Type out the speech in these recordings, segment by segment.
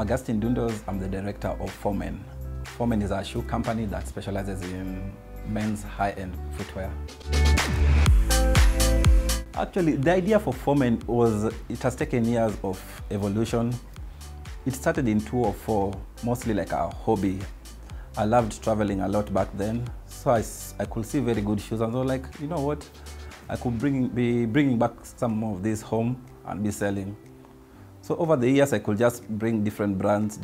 Augustine Dundos. I'm the director of Foremen. Foremen is a shoe company that specializes in men's high-end footwear. Actually, the idea for Foremen it has taken years of evolution. It started in 2004, mostly like a hobby. I loved traveling a lot back then, so I could see very good shoes, and I was like, you know what, I could be bringing back some of these home and be selling. So over the years, I could just bring different brands,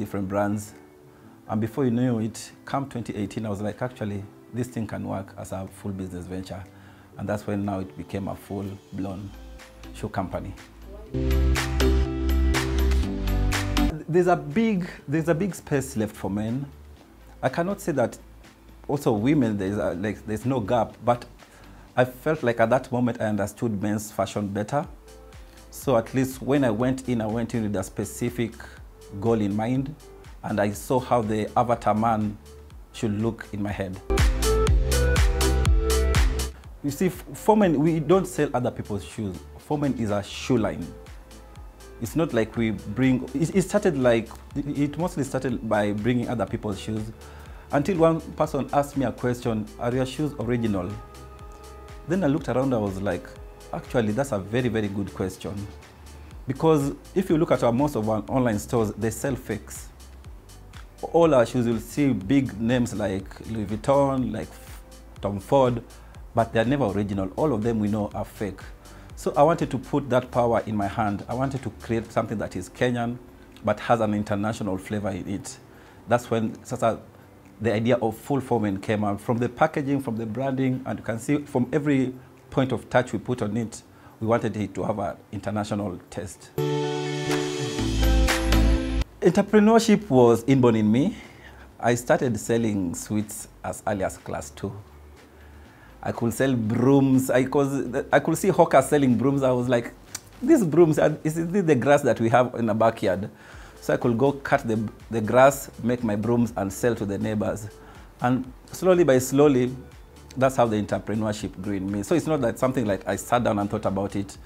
and before you knew it, come 2018, I was like, actually, this thing can work as a full business venture, and that's when now it became a full-blown shoe company. There's a big space left for men. I cannot say that also women, there's no gap, but I felt like at that moment I understood men's fashion better. So at least when I went in with a specific goal in mind, and I saw how the avatar man should look in my head. You see, Foremen, we don't sell other people's shoes. Foremen is a shoe line. It's not like we bring, it mostly started by bringing other people's shoes, until one person asked me a question, are your shoes original? Then I looked around, I was like, actually, that's a very, very good question. Because if you look at most of our online stores, they sell fakes. All our shoes, you'll see big names like Louis Vuitton, like Tom Ford, but they're never original. All of them we know are fake. So I wanted to put that power in my hand. I wanted to create something that is Kenyan, but has an international flavor in it. That's when the idea of full Foremen came out. From the packaging, from the branding, and you can see from every point of touch we put on it, we wanted it to have an international taste. Entrepreneurship was inborn in me. I started selling sweets as early as class 2. I could sell brooms. I could see hawkers selling brooms. I was like, these brooms, is this the grass that we have in the backyard? So I could go cut the grass, make my brooms, and sell to the neighbors. And slowly by slowly, that's how the entrepreneurship grew in me. So it's not that something like I sat down and thought about it.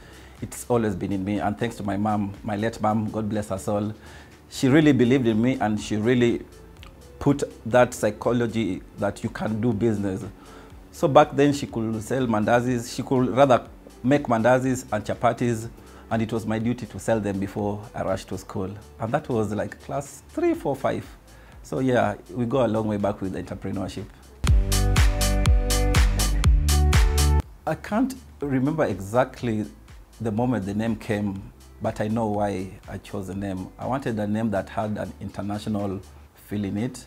It's always been in me. And thanks to my mom, my late mom, God bless her soul, she really believed in me, and she really put that psychology that you can do business. So back then she could sell mandazis. She could rather make mandazis and chapatis, and it was my duty to sell them before I rushed to school. And that was like class 3, 4, 5. So yeah, we go a long way back with entrepreneurship. I can't remember exactly the moment the name came, but I know why I chose the name. I wanted a name that had an international feel in it.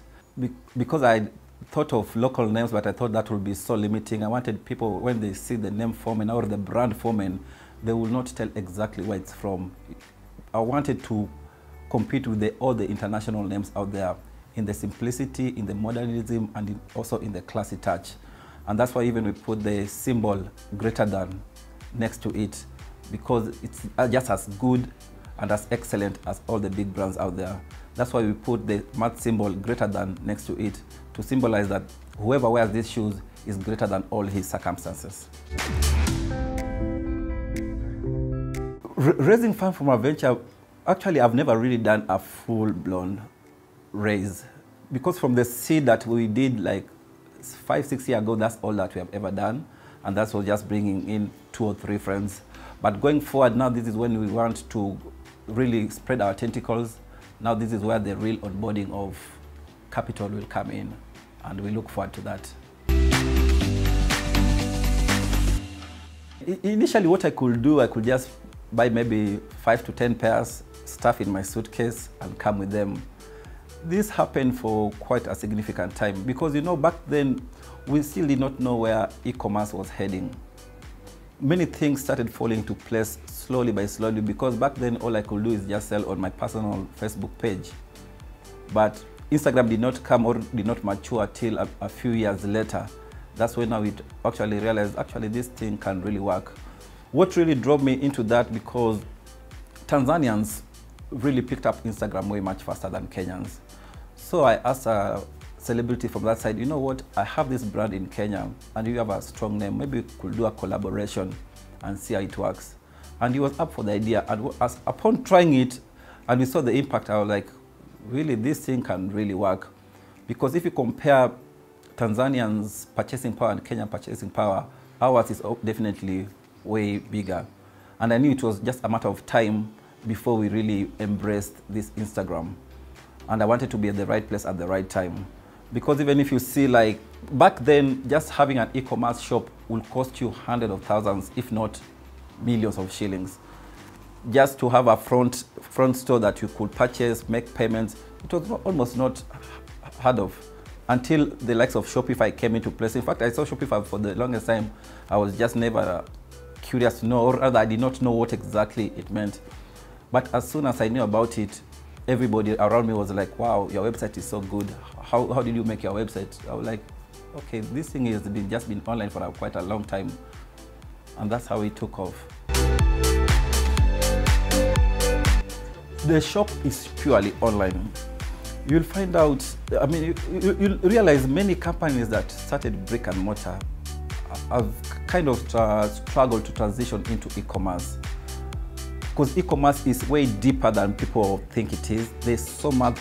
Because I thought of local names, but I thought that would be so limiting. I wanted people, when they see the name Foremen or the brand Foremen, they will not tell exactly where it's from. I wanted to compete with all the international names out there in the simplicity, in the modernism, and also in the classy touch. And that's why even we put the symbol greater than next to it, because it's just as good and as excellent as all the big brands out there. That's why we put the math symbol greater than next to it, to symbolize that whoever wears these shoes is greater than all his circumstances. Raising funds from a venture, actually I've never really done a full-blown raise, because from the seed that we did like 5, 6 years ago, that's all that we have ever done, and that's all just bringing in 2 or 3 friends. But going forward now, this is when we want to really spread our tentacles. Now this is where the real onboarding of capital will come in, and we look forward to that. Initially what I could do, I could just buy maybe 5 to 10 pairs, stuff in my suitcase, and come with them. This happened for quite a significant time, because you know, back then we still did not know where e-commerce was heading. Many things started falling into place slowly by slowly, because back then all I could do is just sell on my personal Facebook page. But Instagram did not come or did not mature till a few years later. That's when I actually realized, actually this thing can really work. What really drove me into that, because Tanzanians really picked up Instagram way much faster than Kenyans. So I asked a celebrity from that side, you know what, I have this brand in Kenya and you have a strong name, maybe we could do a collaboration and see how it works. And he was up for the idea, and upon trying it and we saw the impact, I was like, really this thing can really work. Because if you compare Tanzanians' purchasing power and Kenyan purchasing power, ours is definitely way bigger. And I knew it was just a matter of time before we really embraced this Instagram. And I wanted to be at the right place at the right time. Because even if you see, like, back then, just having an e-commerce shop will cost you hundreds of thousands, if not millions of shillings. Just to have a front store that you could purchase, make payments, it was almost not heard of until the likes of Shopify came into place. In fact, I saw Shopify for the longest time. I was just never curious to know, or rather I did not know what exactly it meant. But as soon as I knew about it, everybody around me was like, wow, your website is so good. How did you make your website? I was like, okay, this thing has just been online for quite a long time. And that's how it took off. The shop is purely online. You'll find out, I mean, you'll realize many companies that started brick and mortar have kind of struggled to transition into e-commerce. Because e-commerce is way deeper than people think it is. There's so much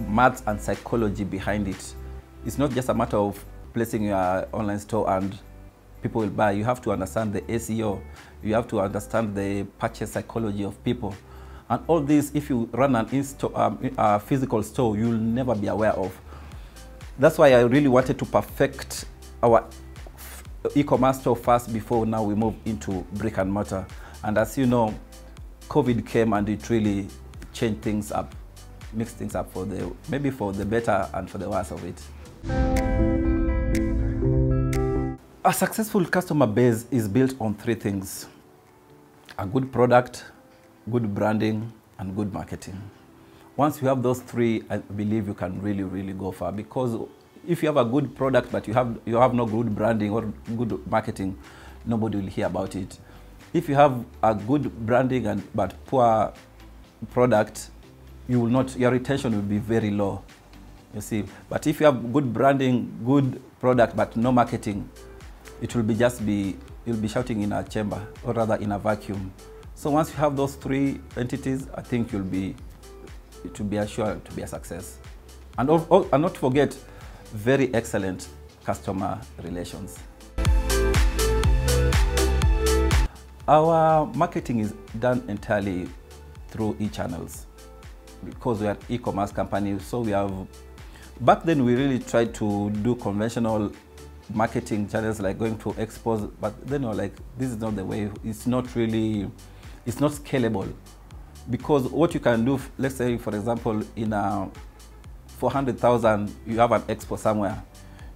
maths and psychology behind it. It's not just a matter of placing your online store and people will buy. You have to understand the SEO. You have to understand the purchase psychology of people. And all this, if you run a physical store, you'll never be aware of. That's why I really wanted to perfect our e-commerce store first before now we move into brick and mortar. And as you know, COVID came and it really changed things up, mixed things up maybe for the better and for the worse of it. A successful customer base is built on three things: a good product, good branding, and good marketing. Once you have those three, I believe you can really, really go far. Because if you have a good product but you have no good branding or good marketing, nobody will hear about it. If you have a good branding but poor product, your retention will be very low. You see, but if you have good branding, good product but no marketing, you'll be shouting in a chamber, or rather in a vacuum. So once you have those three entities, I think it will be assured to be a success. And not forget, very excellent customer relations. Our marketing is done entirely through e-channels because we are an e-commerce company. So back then we really tried to do conventional marketing channels like going to expos, but then we're like, this is not the way. It's not scalable, because what you can do, let's say for example, in 400,000 you have an expo somewhere,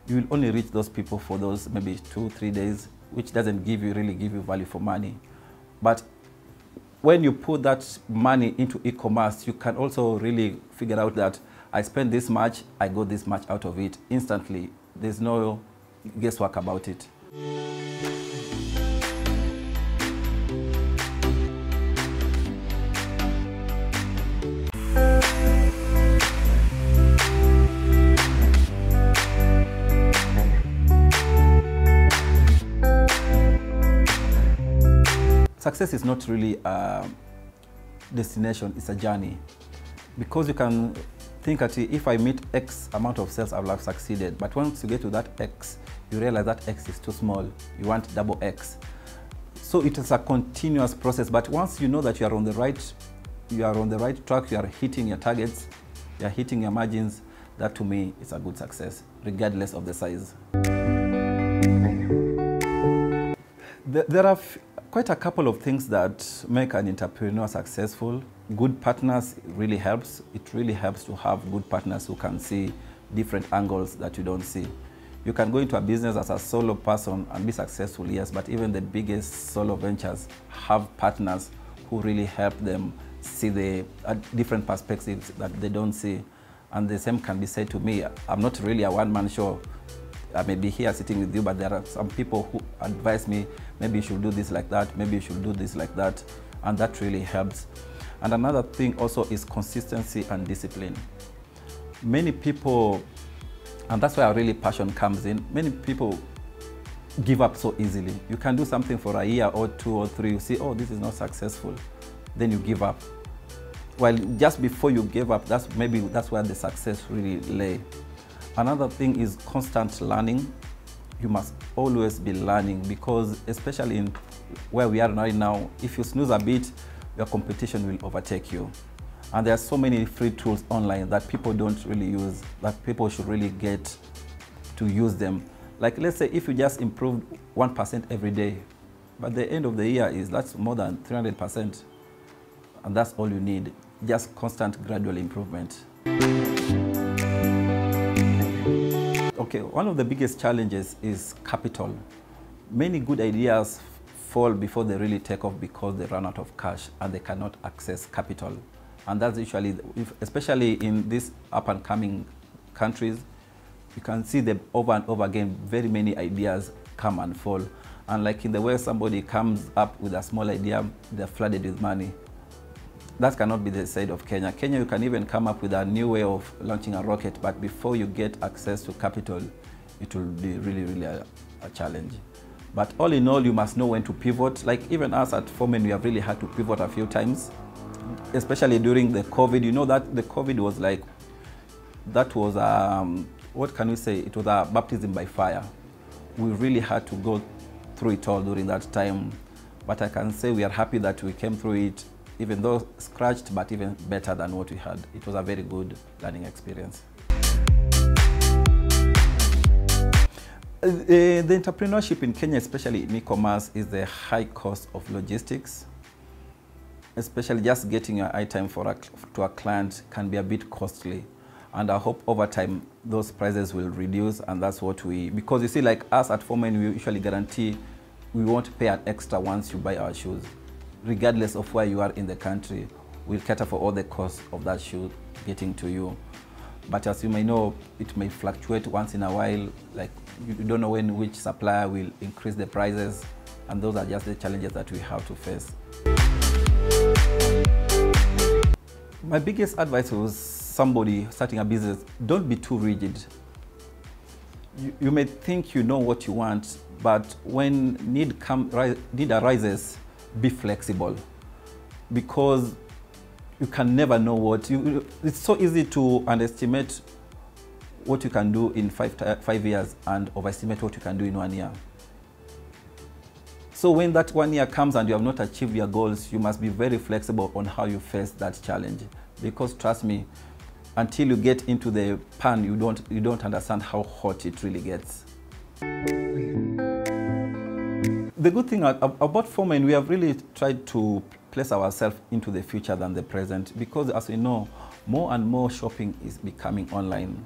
you will only reach those people for those maybe 2-3 days, which doesn't really give you value for money. But when you put that money into e-commerce, you can also really figure out that I spend this much, I got this much out of it instantly. There's no guesswork about it. Success is not really a destination, it's a journey. Because you can think that if I meet X amount of sales, I will have succeeded. But once you get to that X, you realize that X is too small. You want double X. So it is a continuous process. But once you know that you are on the right track, you are hitting your targets, you are hitting your margins, that to me is a good success, regardless of the size. There are quite a couple of things that make an entrepreneur successful. Good partners really helps. It really helps to have good partners who can see different angles that you don't see. You can go into a business as a solo person and be successful, yes, but even the biggest solo ventures have partners who really help them see the different perspectives that they don't see. And the same can be said to me. I'm not really a one-man show. I may be here sitting with you, but there are some people who advise me, maybe you should do this like that, maybe you should do this like that, and that really helps. And another thing also is consistency and discipline. Many people, and that's where really passion comes in, many people give up so easily. You can do something for a year or 2 or 3, you see, oh, this is not successful, then you give up. While just before you gave up, that's where the success really lay. Another thing is constant learning. You must always be learning, because especially in where we are right now, if you snooze a bit, your competition will overtake you. And there are so many free tools online that people don't really use, that people should really get to use them. Like, let's say if you just improved 1% every day, but the end of the year that's more than 300%. And that's all you need, just constant gradual improvement. Okay, one of the biggest challenges is capital. Many good ideas fall before they really take off because they run out of cash and they cannot access capital. And that's usually, especially in these up and coming countries, you can see them over and over again, very many ideas come and fall. And like in the West, somebody comes up with a small idea, they're flooded with money. That cannot be the side of Kenya. Kenya, you can even come up with a new way of launching a rocket, but before you get access to capital, it will be really a challenge. But all in all, you must know when to pivot. Like even us at Foremen, we have really had to pivot a few times, especially during the COVID. You know that the COVID was like, that was, what can we say? It was a baptism by fire. We really had to go through it all during that time. But I can say we are happy that we came through it, even though scratched, but even better than what we had. It was a very good learning experience. The entrepreneurship in Kenya, especially in e-commerce, is the high cost of logistics. Especially just getting an item to a client can be a bit costly. And I hope over time those prices will reduce, and that's what because you see, like us at Foremen, we usually guarantee we won't pay an extra once you buy our shoes. Regardless of where you are in the country, we'll cater for all the costs of that shoe getting to you. But as you may know, it may fluctuate once in a while. Like you don't know which supplier will increase the prices, and those are just the challenges that we have to face. My biggest advice was somebody starting a business, don't be too rigid. You may think you know what you want, but when need arises, be flexible, because you can never know it's so easy to underestimate what you can do in 5 years and overestimate what you can do in 1 year. So when that 1 year comes and you have not achieved your goals, you must be very flexible on how you face that challenge. Because trust me, until you get into the pan, you don't understand how hot it really gets. The good thing about Foremen, we have really tried to place ourselves into the future than the present, because as we know, more and more shopping is becoming online.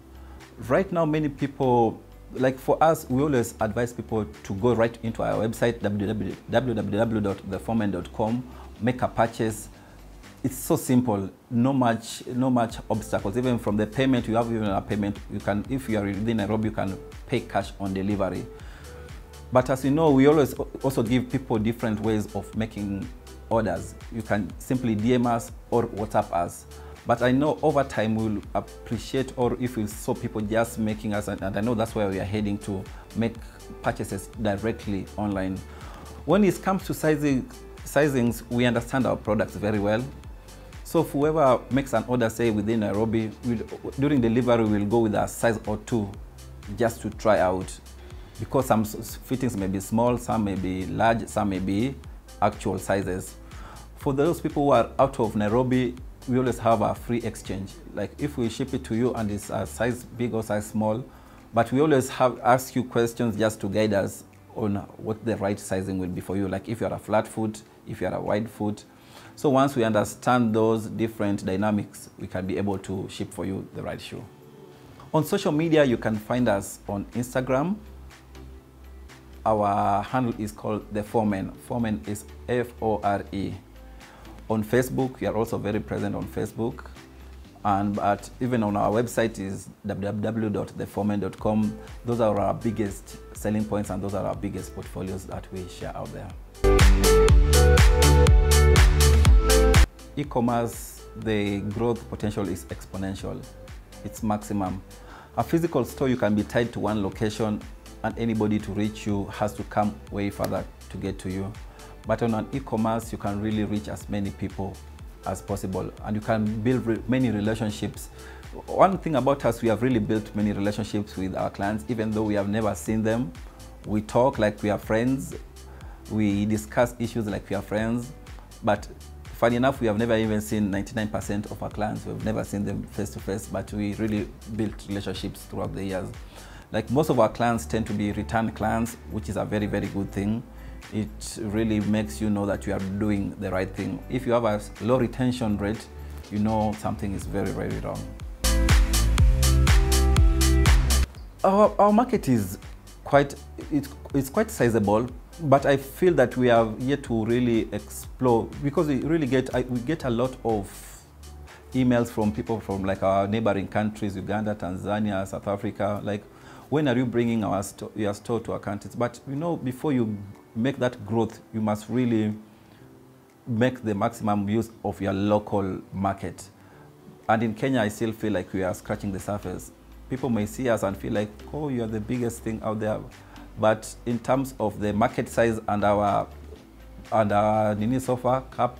Right now, many people, like for us, we always advise people to go right into our website, www.theforemen.com, make a purchase. It's so simple, no much obstacles. Even from the payment, you have even a payment. You can, if you are within Nairobi, you can pay cash on delivery. But as you know, we always also give people different ways of making orders. You can simply DM us or WhatsApp us. But I know over time we'll appreciate, or if we saw people just making us, and I know that's where we are heading to, make purchases directly online. When it comes to sizings, we understand our products very well. So if whoever makes an order, say within Nairobi, during delivery we'll go with a size or two just to try out. Because some fittings may be small, some may be large, some may be actual sizes. For those people who are out of Nairobi, we always have a free exchange. Like if we ship it to you and it's a size big or size small, but we always ask you questions just to guide us on what the right sizing will be for you. Like if you're a flat foot, if you're a wide foot. So once we understand those different dynamics, we can be able to ship for you the right shoe. On social media, you can find us on Instagram. Our handle is called The Foremen. Foremen is F-O-R-E. On Facebook, we are also very present on Facebook. But even on our website is www.theforemen.com. Those are our biggest selling points, and those are our biggest portfolios that we share out there. E-commerce, the growth potential is exponential. It's maximum. A physical store, you can be tied to one location, and anybody to reach you has to come way further to get to you. But on an e-commerce, you can really reach as many people as possible, and you can build many relationships. One thing about us, we have really built many relationships with our clients, even though we have never seen them. We talk like we are friends. We discuss issues like we are friends. But funny enough, we have never even seen 99% of our clients. We've never seen them face to face, but we really built relationships throughout the years. Like most of our clients tend to be return clients, which is a very, very good thing. It really makes you know that you are doing the right thing. If you have a low retention rate, you know something is very, very wrong. Our market is quite sizable, but I feel that we have yet to really explore, because we get a lot of emails from people from like our neighboring countries, Uganda, Tanzania, South Africa, like, when are you bringing your store to our countries? But you know, before you make that growth, you must really make the maximum use of your local market. And in Kenya, I still feel like we are scratching the surface. People may see us and feel like, oh, you're the biggest thing out there. But in terms of the market size and our Nini Sofa Cup,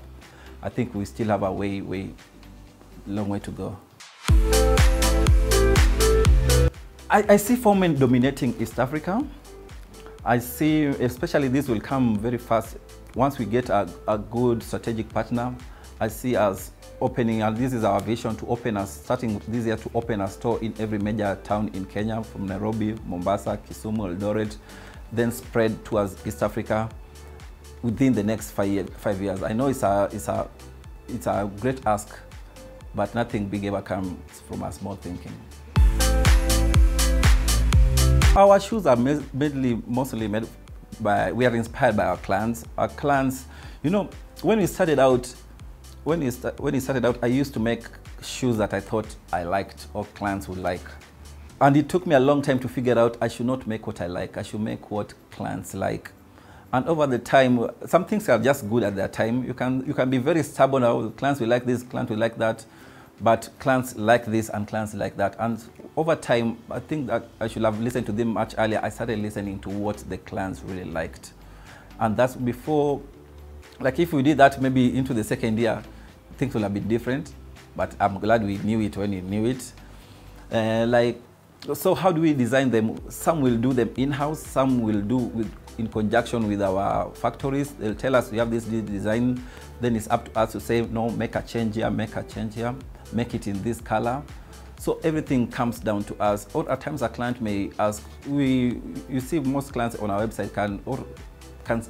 I think we still have a long way to go. I see Foremen dominating East Africa. I see, especially this will come very fast once we get a good strategic partner. I see us opening, and this is our vision, to open starting this year, to open a store in every major town in Kenya, from Nairobi, Mombasa, Kisumu, Eldoret, then spread towards East Africa within the next 5 years. I know it's a great ask, but nothing big ever comes from a small thinking. Our shoes are mostly made by, we are inspired by our clients. Our clients, you know, when we started out, I used to make shoes that I thought I liked or clients would like. And it took me a long time to figure out I should not make what I like, I should make what clients like. And over the time, some things are just good at their time. You can be very stubborn, oh, clients will like this, clients will like that, but clients like this and clients like that. And over time, I think that I should have listened to them much earlier. I started listening to what the clients really liked. And that's before, like if we did that maybe into the second year, things will have been different, but I'm glad we knew it when we knew it. So how do we design them? Some will do them in-house, some will do in conjunction with our factories. They'll tell us we have this design, then it's up to us to say, no, make a change here, make it in this color. So everything comes down to us. Or at times a client may ask, you see most clients on our website can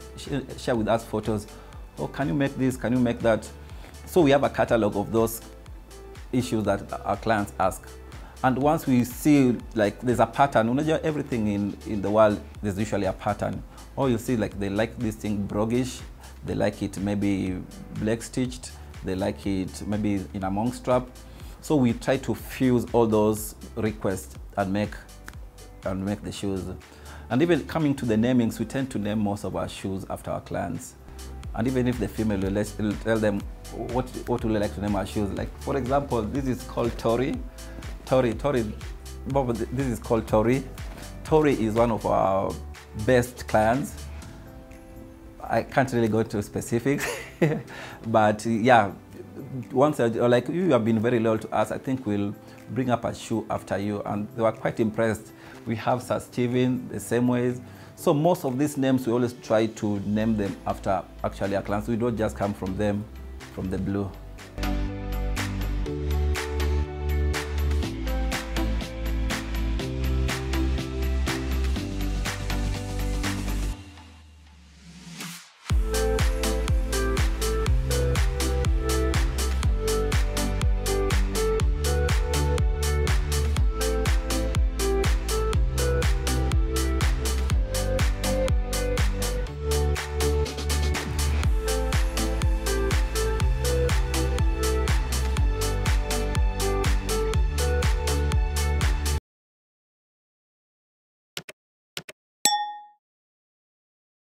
share with us photos. Oh, can you make this, can you make that? So we have a catalog of those issues that our clients ask. And once we see like there's a pattern, everything in the world, there's usually a pattern. Or you see like they like this thing brogish, they like it maybe black stitched, they like it maybe in a monk strap. So we try to fuse all those requests and make the shoes. And even coming to the namings, we tend to name most of our shoes after our clients. And even if the female will tell them what would we like to name our shoes. Like for example, this is called Tori. This is called Tori. Tori is one of our best clients. I can't really go into specifics, but yeah, once like you have been very loyal to us, I think we'll bring up a shoe after you, and they were quite impressed. We have Sir Steven the same ways. So most of these names, we always try to name them after actually our clients. We don't just come from them from the blue.